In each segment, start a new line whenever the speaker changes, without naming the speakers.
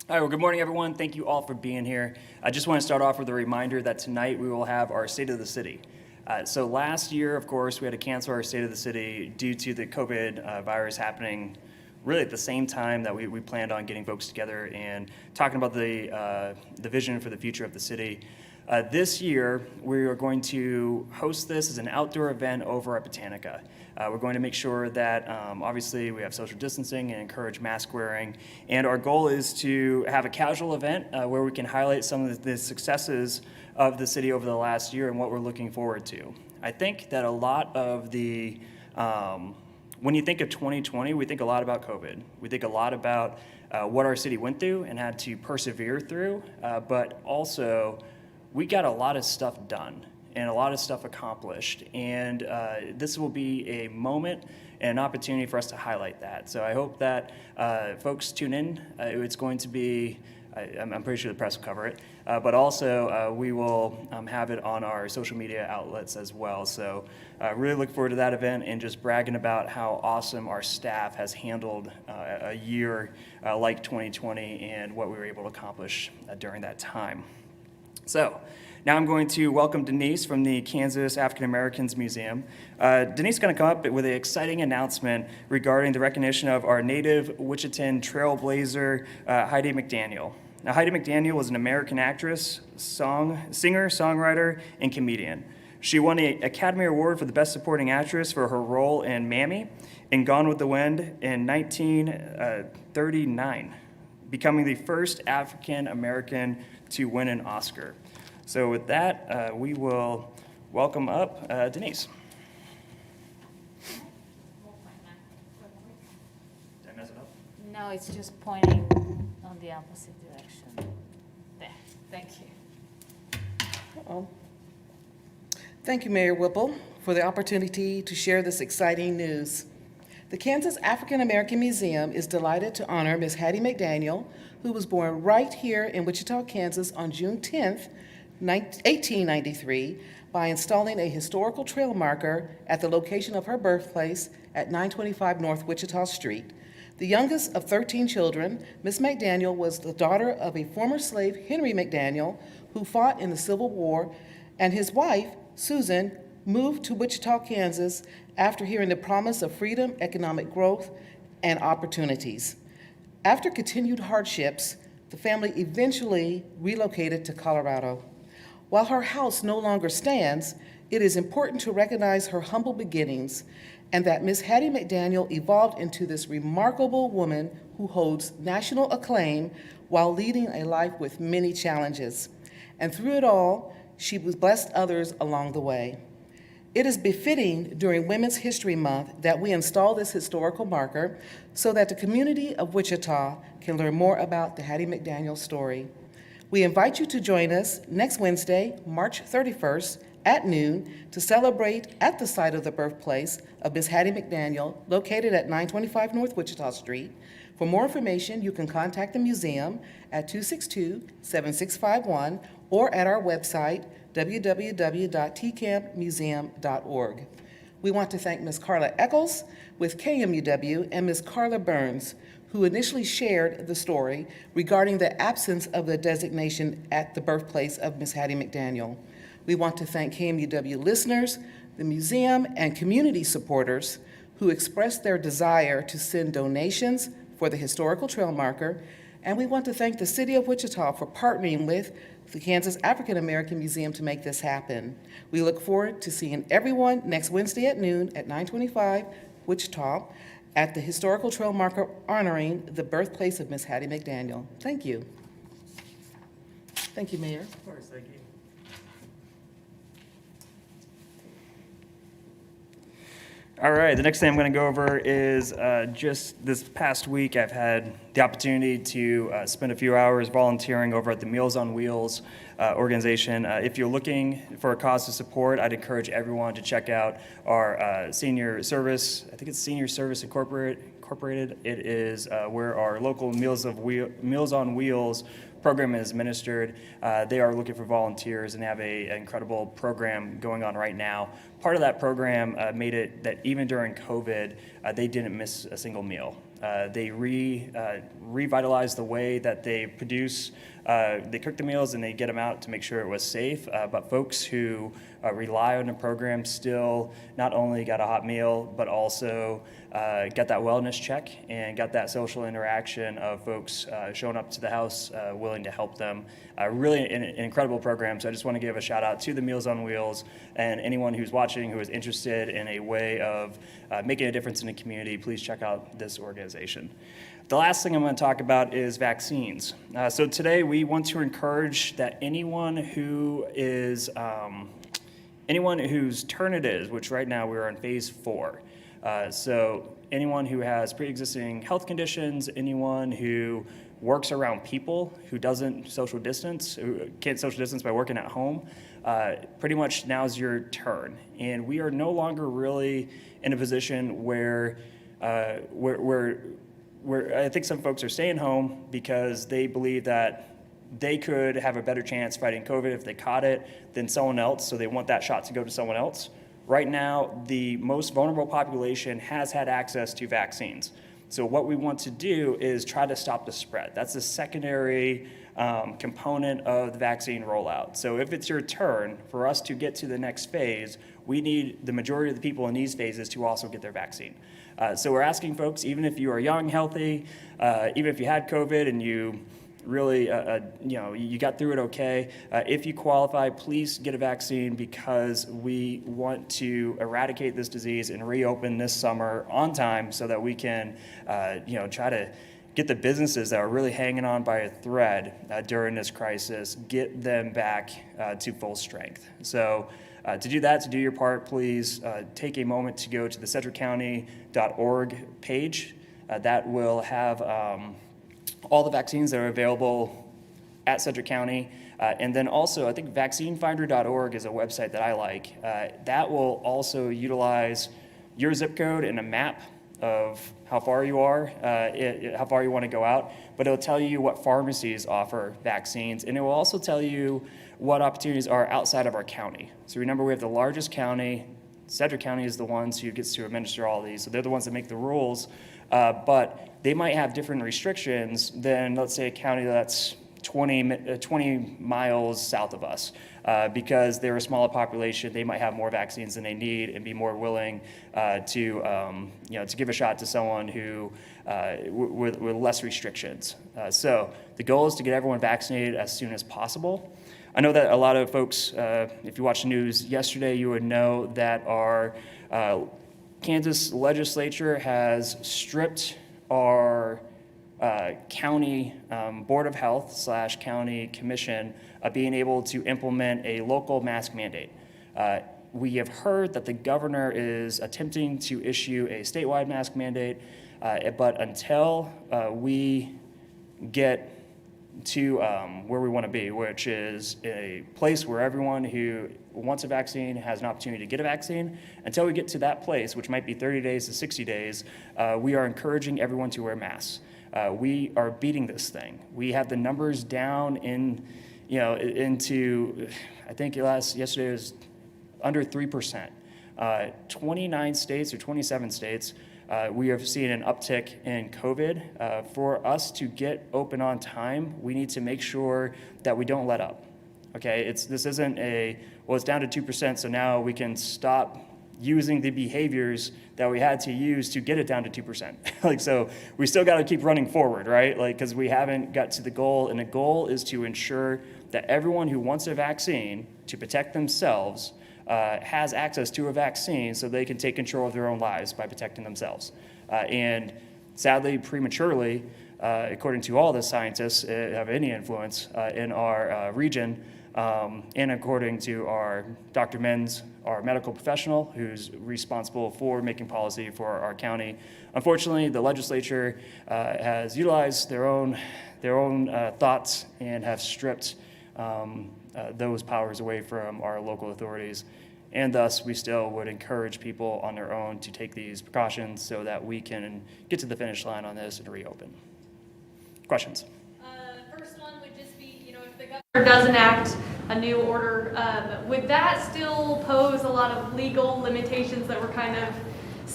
All right, well, good morning, everyone. Thank you all for being here. I just want to start off with a reminder that tonight we will have our State of the City. So last year, of course, we had to cancel our State of the City due to the COVID virus happening really at the same time that we planned on getting folks together and talking about the vision for the future of the city. This year, we are going to host this as an outdoor event over at Botanica. We're going to make sure that obviously we have social distancing and encourage mask wearing. And our goal is to have a casual event where we can highlight some of the successes of the city over the last year and what we're looking forward to. I think that a lot of the, when you think of 2020, we think a lot about COVID. We think a lot about what our city went through and had to persevere through, but also we got a lot of stuff done and a lot of stuff accomplished. And this will be a moment and an opportunity for us to highlight that. So I hope that folks tune in. It's going to be, I'm pretty sure the press will cover it, but also we will have it on our social media outlets as well. So really look forward to that event and just bragging about how awesome our staff has handled a year like 2020 and what we were able to accomplish during that time. So now I'm going to welcome Denise from the Kansas African Americans Museum. Denise is going to come up with an exciting announcement regarding the recognition of our native Wichitan trailblazer, Heidi McDaniel. Now, Heidi McDaniel was an American actress, singer, songwriter, and comedian. She won the Academy Award for the Best Supporting Actress for her role in Mammy in Gone with the Wind in 1939, becoming the first African American to win an Oscar. So with that, we will welcome up Denise. Did I mess it up?
No, it's just pointing on the opposite direction. There, thank you.
Uh-oh. Thank you, Mayor Whipple, for the opportunity to share this exciting news. The Kansas African American Museum is delighted to honor Ms. Hattie McDaniel, who was born right here in Wichita, Kansas on June 10th, 1893, by installing a historical trail marker at the location of her birthplace at 925 North Wichita Street. The youngest of 13 children, Ms. McDaniel was the daughter of a former slave, Henry McDaniel, who fought in the Civil War, and his wife, Susan, moved to Wichita, Kansas after hearing the promise of freedom, economic growth, and opportunities. After continued hardships, the family eventually relocated to Colorado. While her house no longer stands, it is important to recognize her humble beginnings and that Ms. Hattie McDaniel evolved into this remarkable woman who holds national acclaim while leading a life with many challenges. And through it all, she was blessed others along the way. It is befitting during Women's History Month that we install this historical marker so that the community of Wichita can learn more about the Hattie McDaniel story. We invite you to join us next Wednesday, March 31st at noon to celebrate at the site of the birthplace of Ms. Hattie McDaniel, located at 925 North Wichita Street. For more information, you can contact the museum at 262-7651 or at our website, www.tcampmuseum.org. We want to thank Ms. Carla Eccles with KMUW and Ms. Carla Burns, who initially shared the story regarding the absence of the designation at the birthplace of Ms. Hattie McDaniel. We want to thank KMUW listeners, the museum, and community supporters who expressed their desire to send donations for the historical trail marker, and we want to thank the City of Wichita for partnering with the Kansas African American Museum to make this happen. We look forward to seeing everyone next Wednesday at noon at 925 Wichita at the historical trail marker honoring the birthplace of Ms. Hattie McDaniel. Thank you. Thank you, Mayor.
Of course, thank you. All right, the next thing I'm going to go over is just this past week I've had the opportunity to spend a few hours volunteering over at the Meals on Wheels organization. If you're looking for a cause to support, I'd encourage everyone to check out our senior service. I think it's Senior Service Incorporated. It is where our local Meals on Wheels program is administered. They are looking for volunteers and have an incredible program going on right now. Part of that program made it that even during COVID, they didn't miss a single meal. They revitalized the way that they produce, they cook the meals and they get them out to make sure it was safe. But folks who rely on the program still not only got a hot meal, but also got that wellness check and got that social interaction of folks showing up to the house willing to help them. Really an incredible program. So I just want to give a shout out to the Meals on Wheels and anyone who's watching who is interested in a way of making a difference in the community. Please check out this organization. The last thing I'm going to talk about is vaccines. So today we want to encourage that anyone whose turn it is, which right now we're on phase 4. So anyone who has pre-existing health conditions, anyone who works around people, who doesn't social distance, who can't social distance by working at home, pretty much now's your turn. And we are no longer really in a position where I think some folks are staying home because they believe that they could have a better chance fighting COVID if they caught it than someone else, so they want that shot to go to someone else. Right now, the most vulnerable population has had access to vaccines. So what we want to do is try to stop the spread. That's the secondary component of the vaccine rollout. So if it's your turn for us to get to the next phase, we need the majority of the people in these phases to also get their vaccine. So we're asking folks, even if you are young, healthy, even if you had COVID and you really, you got through it okay. If you qualify, please get a vaccine because we want to eradicate this disease and reopen this summer on time so that we can, try to get the businesses that are really hanging on by a thread during this crisis, get them back to full strength. So to do that, to do your part, please take a moment to go to the CedricCounty.org page. That will have all the vaccines that are available at Cedric County. And then also, I think vaccinefinder.org is a website that I like. That will also utilize your zip code and a map of how far you are, how far you want to go out, but it'll tell you what pharmacies offer vaccines, and it will also tell you what opportunities are outside of our county. So remember, we have the largest county. Cedric County is the ones who gets to administer all these, so they're the ones that make the rules, but they might have different restrictions than, let's say, a county that's 20 miles south of us. Because they're a smaller population, they might have more vaccines than they need and be more willing to give a shot to someone who with less restrictions. So the goal is to get everyone vaccinated as soon as possible. I know that a lot of folks, if you watched the news yesterday, you would know that our Kansas legislature has stripped our county Board of Health / county commission being able to implement a local mask mandate. We have heard that the governor is attempting to issue a statewide mask mandate, but until we get to where we want to be, which is a place where everyone who wants a vaccine has an opportunity to get a vaccine. Until we get to that place, which might be 30 days to 60 days, we are encouraging everyone to wear masks. We are beating this thing. We have the numbers down into, I think yesterday was under 3%. 29 states or 27 states, we have seen an uptick in COVID. For us to get open on time, we need to make sure that we don't let up. Okay, this isn't it's down to 2%, so now we can stop using the behaviors that we had to use to get it down to 2%. So we still got to keep running forward, right? Because we haven't got to the goal, and the goal is to ensure that everyone who wants a vaccine to protect themselves has access to a vaccine so they can take control of their own lives by protecting themselves. And sadly, prematurely, according to all the scientists have any influence in our region, and according to our Dr. Menz, our medical professional who's responsible for making policy for our county. Unfortunately, the legislature has utilized their own thoughts and have stripped those powers away from our local authorities. And thus, we still would encourage people on their own to take these precautions so that we can get to the finish line on this and reopen. Questions?
First one would just be, if the governor does enact a new order, would that still pose a lot of legal limitations that we're kind of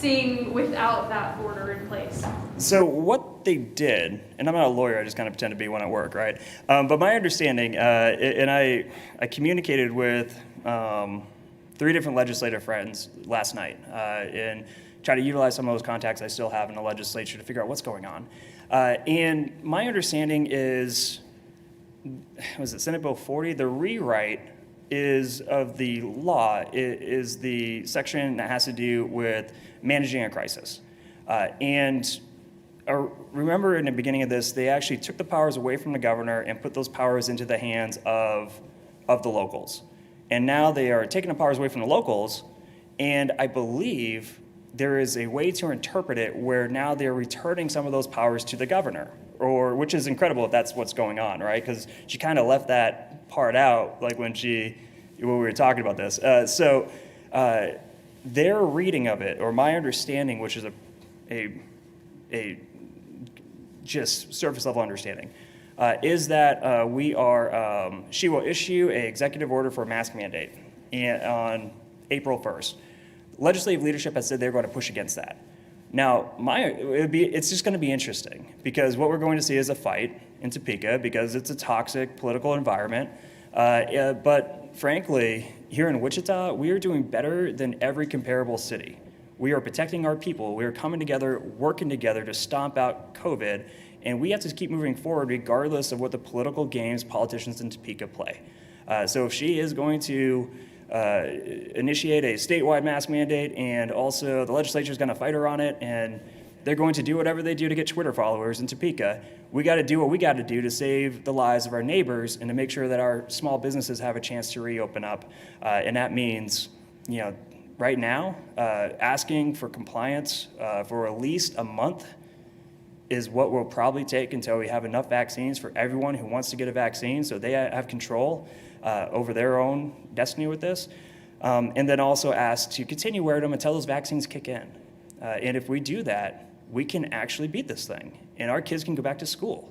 seeing without that order in place?
So what they did, and I'm not a lawyer, I just kind of pretend to be one at work, right? But my understanding, and I communicated with 3 different legislative friends last night and try to utilize some of those contacts I still have in the legislature to figure out what's going on. And my understanding is, was it Senate Bill 40? The rewrite is of the law is the section that has to do with managing a crisis. And remember in the beginning of this, they actually took the powers away from the governor and put those powers into the hands of the locals. And now they are taking the powers away from the locals, and I believe there is a way to interpret it where now they're returning some of those powers to the governor, which is incredible if that's what's going on, right? Because she kind of left that part out, like when we were talking about this. So their reading of it, or my understanding, which is a just surface level understanding, is that she will issue an executive order for a mask mandate on April 1st. Legislative leadership has said they're going to push against that. Now, it's just going to be interesting because what we're going to see is a fight in Topeka because it's a toxic political environment. But frankly, here in Wichita, we are doing better than every comparable city. We are protecting our people. We are coming together, working together to stomp out COVID, and we have to keep moving forward regardless of what the political games politicians in Topeka play. So if she is going to initiate a statewide mask mandate, and also the legislature is going to fight her on it, and they're going to do whatever they do to get Twitter followers in Topeka, we got to do what we got to do to save the lives of our neighbors and to make sure that our small businesses have a chance to reopen up. And that means, right now, asking for compliance for at least a month is what will probably take until we have enough vaccines for everyone who wants to get a vaccine so they have control over their own destiny with this. And then also ask to continue wearing them until those vaccines kick in. And if we do that, we can actually beat this thing and our kids can go back to school.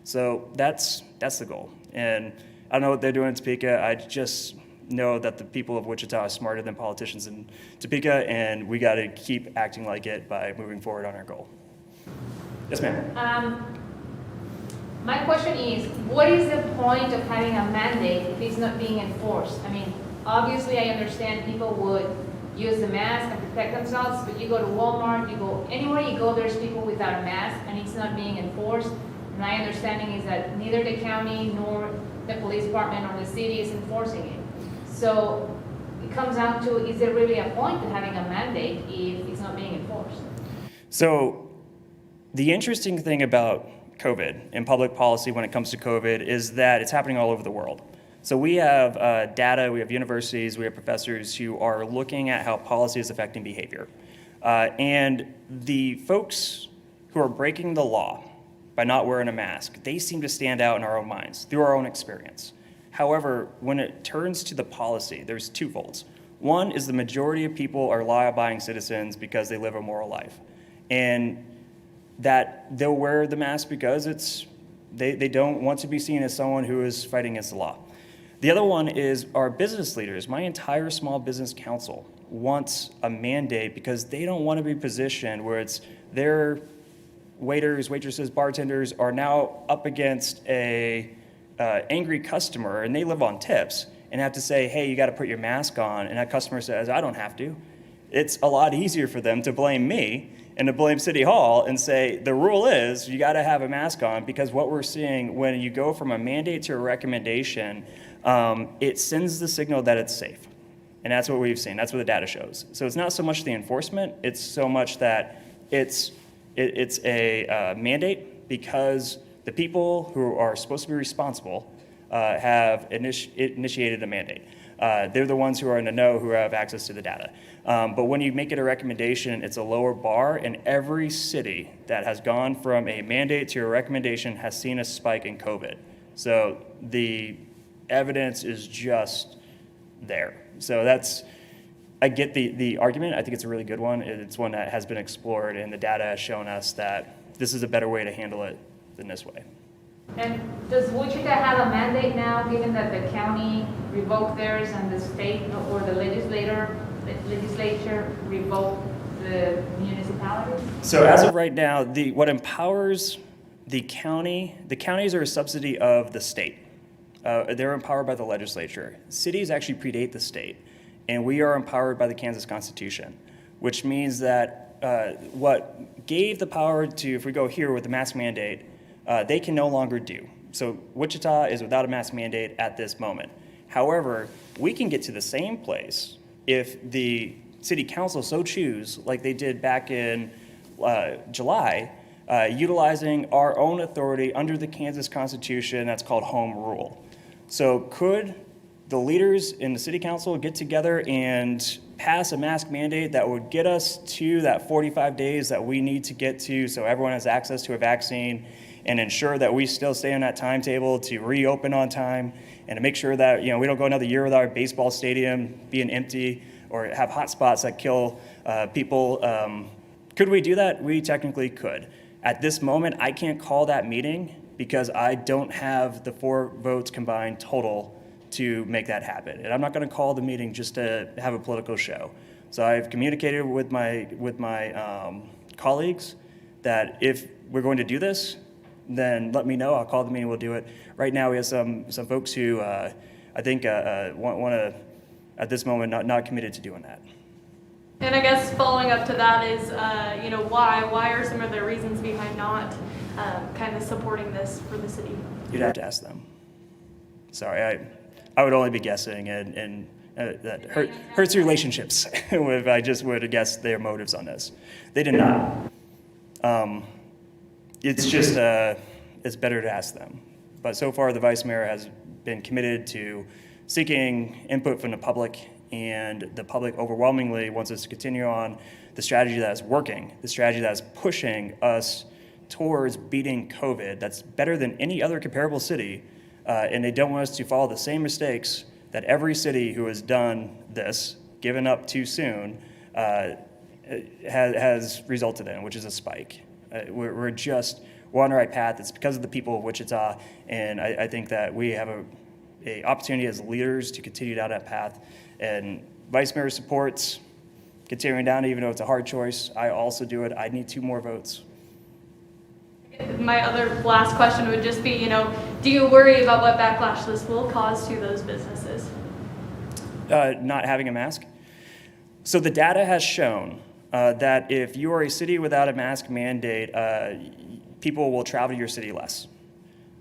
So that's the goal. And I don't know what they're doing in Topeka. I just know that the people of Wichita are smarter than politicians in Topeka, and we got to keep acting like it by moving forward on our goal. Yes, ma'am.
My question is, what is the point of having a mandate if it's not being enforced? I mean, obviously I understand people would use the mask and protect themselves, but you go to Walmart, you go anywhere you go, there's people without a mask and it's not being enforced. My understanding is that neither the county nor the police department or the city is enforcing it. So it comes down to, is there really a point to having a mandate if it's not being enforced?
So the interesting thing about COVID and public policy when it comes to COVID is that it's happening all over the world. So we have data, we have universities, we have professors who are looking at how policy is affecting behavior. And the folks who are breaking the law by not wearing a mask, they seem to stand out in our own minds through our own experience. However, when it turns to the policy, there's two folds. One is the majority of people are law-abiding citizens because they live a moral life. And that they'll wear the mask because they don't want to be seen as someone who is fighting against the law. The other one is our business leaders. My entire small business council wants a mandate because they don't want to be positioned where it's their waiters, waitresses, bartenders are now up against a angry customer and they live on tips and have to say, hey, you got to put your mask on, and that customer says, I don't have to. It's a lot easier for them to blame me and to blame City Hall and say, the rule is you got to have a mask on, because what we're seeing when you go from a mandate to a recommendation, it sends the signal that it's safe. And that's what we've seen. That's what the data shows. So it's not so much the enforcement, it's so much that it's a mandate because the people who are supposed to be responsible have initiated a mandate. They're the ones who are in the know, who have access to the data. But when you make it a recommendation, it's a lower bar, and every city that has gone from a mandate to a recommendation has seen a spike in COVID. So the evidence is just there. So I get the argument. I think it's a really good one. It's one that has been explored, and the data has shown us that this is a better way to handle it than this way.
And does Wichita have a mandate now, given that the county revoked theirs and the state or the legislature revoked the municipalities?
So as of right now, what empowers the counties are a subsidy of the state. They're empowered by the legislature. Cities actually predate the state, and we are empowered by the Kansas Constitution, which means that what gave the power to, if we go here with the mask mandate, they can no longer do. So Wichita is without a mask mandate at this moment. However, we can get to the same place if the city council so choose, like they did back in July, utilizing our own authority under the Kansas Constitution that's called home rule. So could the leaders in the city council get together and pass a mask mandate that would get us to that 45 days that we need to get to so everyone has access to a vaccine, and ensure that we still stay on that timetable to reopen on time, and to make sure that we don't go another year without our baseball stadium being empty or have hot spots that kill people? Could we do that? We technically could. At this moment, I can't call that meeting because I don't have the 4 votes combined total to make that happen. And I'm not going to call the meeting just to have a political show. So I've communicated with my colleagues that if we're going to do this, then let me know. I'll call the meeting. We'll do it. Right now, we have some folks who I think want to, at this moment, not committed to doing that.
And I guess following up to that is, why are some of the reasons behind not kind of supporting this for the city?
You'd have to ask them. Sorry, I would only be guessing, and that hurts relationships if I just were to guess their motives on this. They did not. It's just, it's better to ask them. But so far, the vice mayor has been committed to seeking input from the public, and the public overwhelmingly wants us to continue on the strategy that is working, the strategy that is pushing us towards beating COVID. That's better than any other comparable city, and they don't want us to follow the same mistakes that every city who has done this, given up too soon, has resulted in, which is a spike. We're on the right path. It's because of the people of Wichita, and I think that we have a opportunity as leaders to continue down that path. And Vice Mayor supports continuing down, even though it's a hard choice. I also do it. I need 2 more votes.
My other last question would just be, do you worry about what backlash this will cause to those businesses?
Not having a mask. So the data has shown that if you are a city without a mask mandate, people will travel to your city less.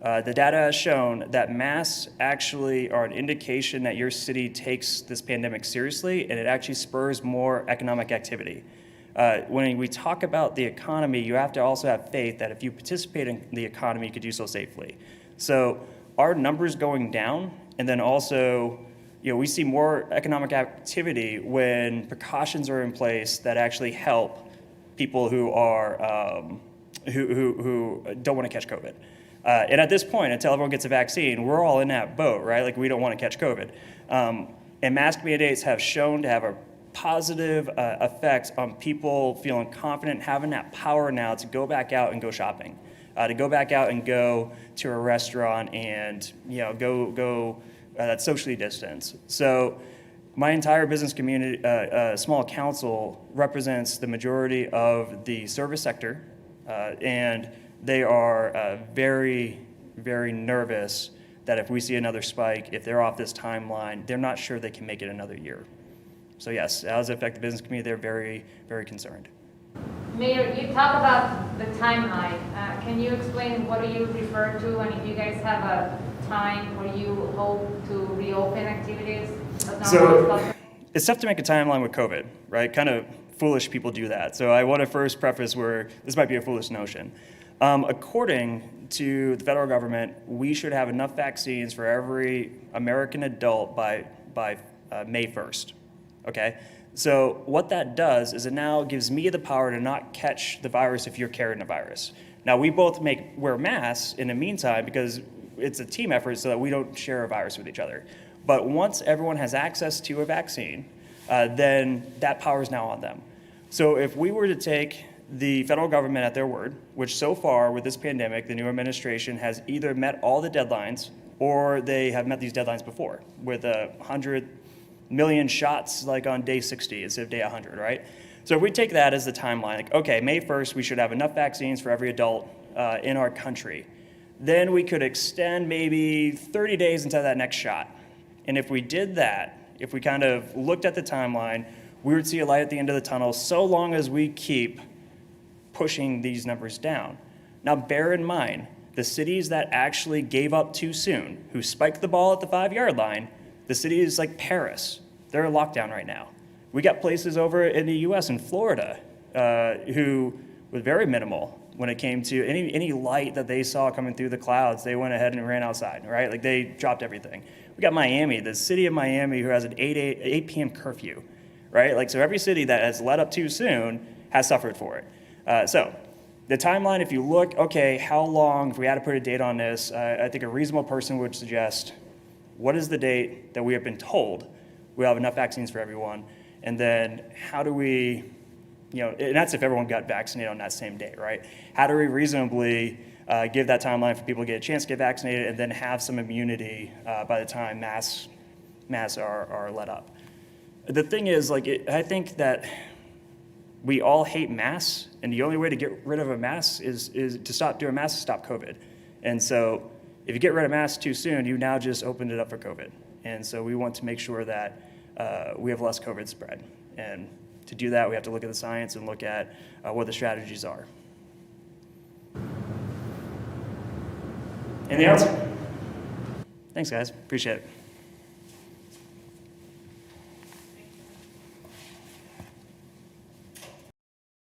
The data has shown that masks actually are an indication that your city takes this pandemic seriously, and it actually spurs more economic activity. When we talk about the economy, you have to also have faith that if you participate in the economy, you could do so safely. So our numbers going down, and then also, we see more economic activity when precautions are in place that actually help people who are who don't want to catch COVID. And at this point, until everyone gets a vaccine, we're all in that boat, right? Like, we don't want to catch COVID. And mask mandates have shown to have a positive effect on people feeling confident, having that power now to go back out and go shopping, to go back out and go to a restaurant and, go that's socially distanced. So my entire business community, small council, represents the majority of the service sector, and they are very, very nervous that if we see another spike, if they're off this timeline, they're not sure they can make it another year. So yes, how does it affect the business community? They're very, very concerned.
Mayor, you talk about the timeline. Can you explain what do you refer to, and if you guys have a time where you hope to reopen activities?
So it's tough to make a timeline with COVID, right? Kind of foolish people do that. So I want to first preface where this might be a foolish notion. According to the federal government, we should have enough vaccines for every American adult by May 1st, okay? So what that does is it now gives me the power to not catch the virus if you're carrying the virus. Now, we both wear masks in the meantime because it's a team effort so that we don't share a virus with each other. But once everyone has access to a vaccine, then that power is now on them. So if we were to take the federal government at their word, which so far with this pandemic, the new administration has either met all the deadlines or they have met these deadlines before with 100 million shots like on day 60 instead of day 100, right? So if we take that as the timeline, like, okay, May 1st, we should have enough vaccines for every adult in our country. Then we could extend maybe 30 days until that next shot. And if we did that, if we kind of looked at the timeline, we would see a light at the end of the tunnel so long as we keep pushing these numbers down. Now, bear in mind, the cities that actually gave up too soon, who spiked the ball at the 5-yard line, the cities like Paris, they're in lockdown right now. We got places over in the US and Florida who was very minimal when it came to any light that they saw coming through the clouds. They went ahead and ran outside, right? Like they dropped everything. We got Miami, the city of Miami, who has an 8 p.m. curfew, right? Like, so every city that has let up too soon has suffered for it. So the timeline, if you look, okay, how long, if we had to put a date on this, I think a reasonable person would suggest, what is the date that we have been told we'll have enough vaccines for everyone? And then how do we, and that's if everyone got vaccinated on that same day, right? How do we reasonably give that timeline for people to get a chance to get vaccinated and then have some immunity by the time masks are let up? The thing is, I think that we all hate masks, and the only way to get rid of a mask is to stop doing masks to stop COVID. And so if you get rid of masks too soon, you now just opened it up for COVID. And so we want to make sure that we have less COVID spread. And to do that, we have to look at the science and look at what the strategies are. Anything else? Thanks, guys. Appreciate it.